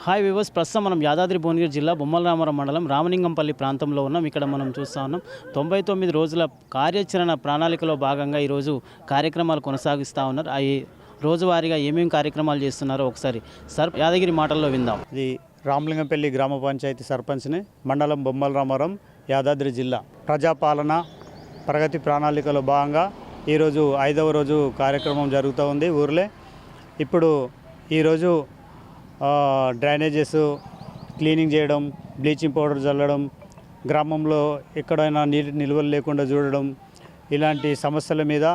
Hi viewers, ప్రస్తుతం మనం యాదాద్రి భువనగిరి జిల్లా బొమ్మలరామవరం మండలం రామలింగంపల్లి ప్రాంతంలో ఉన్నాం. ఇక్కడ మనం చూస్తూ ఉన్నాం 99 రోజుల కార్యాచరణ ప్రణాళికలో భాగంగా ఈరోజు కార్యక్రమాలు కొనసాగిస్తూ ఉన్నారు. అవి రోజువారీగా ఏమేమి కార్యక్రమాలు చేస్తున్నారో ఒకసారి యాదగిరి మాటల్లో విందాం. ఇది రామలింగంపల్లి గ్రామ పంచాయతీ సర్పంచ్ని, మండలం బొమ్మలరామవరం, యాదాద్రి జిల్లా. ప్రజాపాలన ప్రగతి ప్రణాళికలో భాగంగా ఈరోజు 5వ రోజు కార్యక్రమం జరుగుతూ ఉంది ఊర్లే. ఇప్పుడు ఈరోజు డ్రైనేజెస్ క్లీనింగ్ చేయడం, బ్లీచింగ్ పౌడర్ చల్లడం, గ్రామంలో ఎక్కడైనా నీటి నిల్వలు లేకుండా చూడడం, ఇలాంటి సమస్యల మీద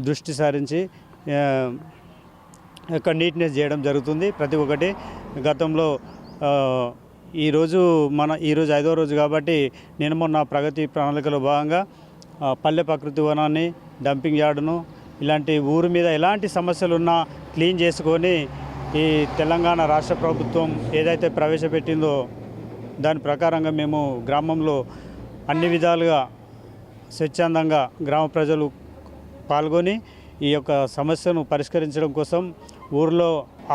దృష్టి సారించి నీట్నెస్ చేయడం జరుగుతుంది. ప్రతి ఒక్కటి గతంలో ఈరోజు 5వ రోజు కాబట్టి నేను మొన్న ప్రగతి ప్రణాళికలో భాగంగా పల్లె ప్రకృతి వనాన్ని, డంపింగ్ యార్డును, ఇలాంటి ఊరి మీద ఎలాంటి సమస్యలు ఉన్నా క్లీన్ చేసుకొని ఈ తెలంగాణ రాష్ట్ర ప్రభుత్వం ఏదైతే ప్రవేశపెట్టిందో దాని ప్రకారంగా మేము గ్రామంలో అన్ని విధాలుగా స్వచ్ఛందంగా గ్రామ ప్రజలు పాల్గొని ఈ యొక్క సమస్యను పరిష్కరించడం కోసం, ఊరిలో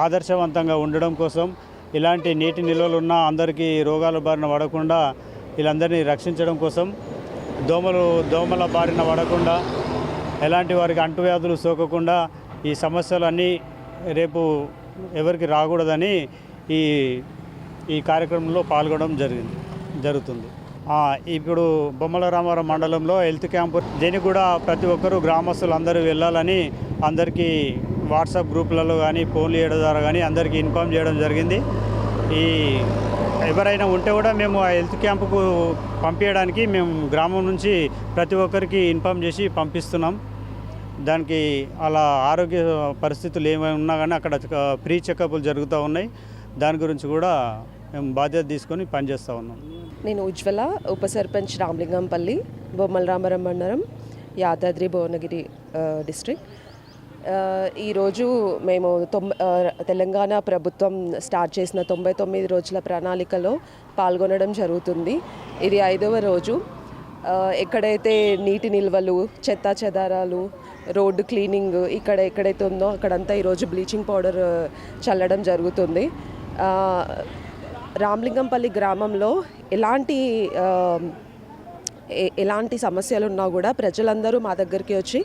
ఆదర్శవంతంగా ఉండడం కోసం, ఇలాంటి నీటి నిల్వలు ఉన్న అందరికీ రోగాల బారిన పడకుండా వీళ్ళందరినీ రక్షించడం కోసం, దోమల బారిన పడకుండా, ఎలాంటి వారికి అంటువ్యాధులు సోకకుండా ఈ సమస్యలు అన్నీ రేపు ఎవరికి రాకూడదని ఈ కార్యక్రమంలో పాల్గొనడం జరుగుతుంది. ఇప్పుడు బొమ్మలరామవరం మండలంలో హెల్త్ క్యాంపు, దీనికి కూడా ప్రతి ఒక్కరూ గ్రామస్తులు అందరూ వెళ్ళాలని అందరికీ వాట్సాప్ గ్రూపులలో కానీ, ఫోన్లు చేయడం ద్వారా కానీ అందరికీ ఇన్ఫామ్ చేయడం జరిగింది. ఎవరైనా ఉంటే కూడా మేము ఆ హెల్త్ క్యాంపుకు పంపించడానికి మేము గ్రామం నుంచి ప్రతి ఒక్కరికి ఇన్ఫామ్ చేసి పంపిస్తున్నాం. దానికి అలా ఆరోగ్య పరిస్థితులు ఏమైనా ఉన్నా కానీ అక్కడ ఫ్రీ చెకప్లు జరుగుతూ ఉన్నాయి. దాని గురించి కూడా మేము బాధ్యత తీసుకొని పనిచేస్తూ ఉన్నాం. నేను ఉజ్వల, ఉప సర్పంచ్ రామలింగంపల్లి, బొమ్మలరామవరం మండలం, యాదాద్రి భువనగిరి డిస్ట్రిక్ట్. ఈరోజు మేము తెలంగాణ ప్రభుత్వం స్టార్ట్ చేసిన 99 రోజుల ప్రణాళికలో పాల్గొనడం జరుగుతుంది. ఇది 5వ రోజు. ఎక్కడైతే నీటి నిల్వలు, చెత్తా చెదారాలు, రోడ్డు క్లీనింగ్ ఎక్కడైతే ఉందో అక్కడంతా ఈరోజు బ్లీచింగ్ పౌడర్ చల్లడం జరుగుతుంది. రామలింగంపల్లి గ్రామంలో ఎలాంటి సమస్యలు ఉన్నా కూడా ప్రజలందరూ మా దగ్గరికి వచ్చి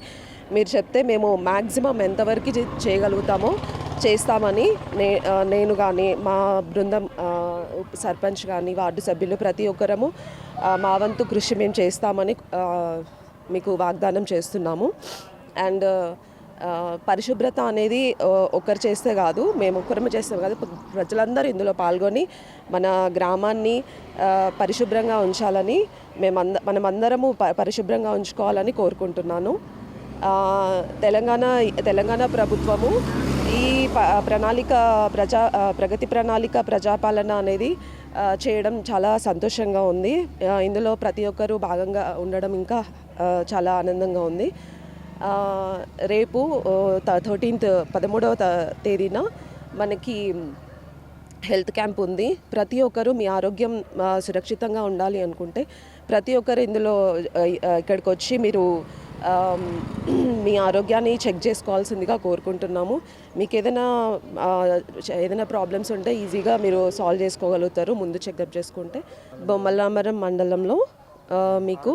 మీరు చెప్తే మేము మ్యాక్సిమం ఎంతవరకు చేయగలుగుతామో చేస్తామని నేను కానీ, మా బృందం, సర్పంచ్ కానీ, వార్డు సభ్యులు ప్రతి ఒక్కరము మా వంతు కృషి మేము చేస్తామని మీకు వాగ్దానం చేస్తున్నాము. అండ్ పరిశుభ్రత అనేది ఒకరు చేస్తే కాదు, మేము ఒక్కరమే చేస్తాం కాదు, ప్రజలందరూ ఇందులో పాల్గొని మన గ్రామాన్ని పరిశుభ్రంగా ఉంచాలని మనమందరము పరిశుభ్రంగా ఉంచుకోవాలని కోరుకుంటున్నాను. తెలంగాణ ప్రభుత్వము ఈ ప్రగతి ప్రణాళిక ప్రజాపాలన అనేది చేయడం చాలా సంతోషంగా ఉంది. ఇందులో ప్రతి ఒక్కరూ భాగంగా ఉండడం ఇంకా చాలా ఆనందంగా ఉంది. రేపు 13వ తేదీన మనకి హెల్త్ క్యాంప్ ఉంది. ప్రతి ఒక్కరూ మీ ఆరోగ్యం సురక్షితంగా ఉండాలి అనుకుంటే ప్రతి ఒక్కరు ఇందులో ఇక్కడికి వచ్చి మీరు మీ ఆరోగ్యాన్ని చెక్ చేసుకోవాల్సిందిగా కోరుకుంటున్నాము. మీకు ఏదైనా ప్రాబ్లమ్స్ ఉంటే ఈజీగా మీరు సాల్వ్ చేసుకోగలుగుతారు ముందు చెకప్ చేసుకుంటే. బొమ్మలరామవరం మండలంలో మీకు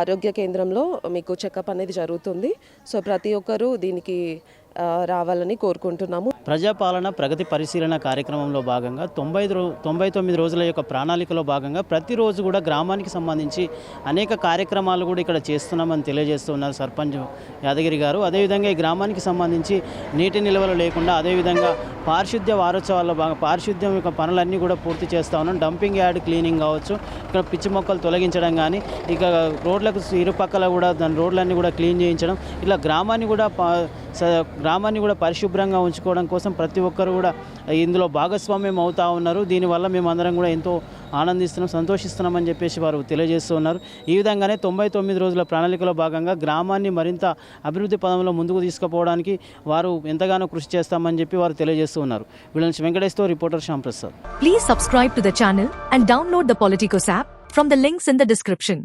ఆరోగ్య కేంద్రంలో మీకు చెకప్ అనేది జరుగుతుంది. సో ప్రతి ఒక్కరూ దీనికి రావాలని కోరుకుంటున్నాము. ప్రజాపాలన ప్రగతి పరిశీలన కార్యక్రమంలో భాగంగా 99 రోజుల యొక్క ప్రణాళికలో భాగంగా ప్రతిరోజు కూడా గ్రామానికి సంబంధించి అనేక కార్యక్రమాలు కూడా ఇక్కడ చేస్తున్నామని తెలియజేస్తున్నారు సర్పంచ్ యాదగిరి గారు. అదేవిధంగా ఈ గ్రామానికి సంబంధించి నీటి నిల్వలు లేకుండా, అదేవిధంగా పారిశుద్ధ్య వారోత్సవాల్లో పారిశుద్ధ్యం యొక్క పనులన్నీ కూడా పూర్తి చేస్తూ ఉన్నాం. డంపింగ్ యార్డ్ క్లీనింగ్ కావచ్చు, ఇక్కడ పిచ్చి మొక్కలు తొలగించడం కానీ, ఇక రోడ్లకు ఇరుపక్కల కూడా దాని రోడ్లన్నీ కూడా క్లీన్ చేయించడం, ఇలా గ్రామాన్ని కూడా పరిశుభ్రంగా ఉంచుకోవడం కోసం ప్రతి ఒక్కరు కూడా ఇందులో భాగస్వామ్యం అవుతూ ఉన్నారు. దీనివల్ల మేము అందరం కూడా ఎంతో ఆనందిస్తున్నాం, సంతోషిస్తున్నామని చెప్పేసి వారు తెలియజేస్తూ ఉన్నారు. ఈ విధంగానే 99 రోజుల ప్రణాళికలో భాగంగా గ్రామాన్ని మరింత అభివృద్ధి పదంలో ముందుకు తీసుకుపోవడానికి వారు ఎంతగానో కృషి చేస్తామని చెప్పి వారు తెలియజేస్తూ ఉన్నారు. వీళ్ళని వెంకటేష్తో reporter Shyam Prasad. Please subscribe to the channel and download the Politicos app from the links in the description.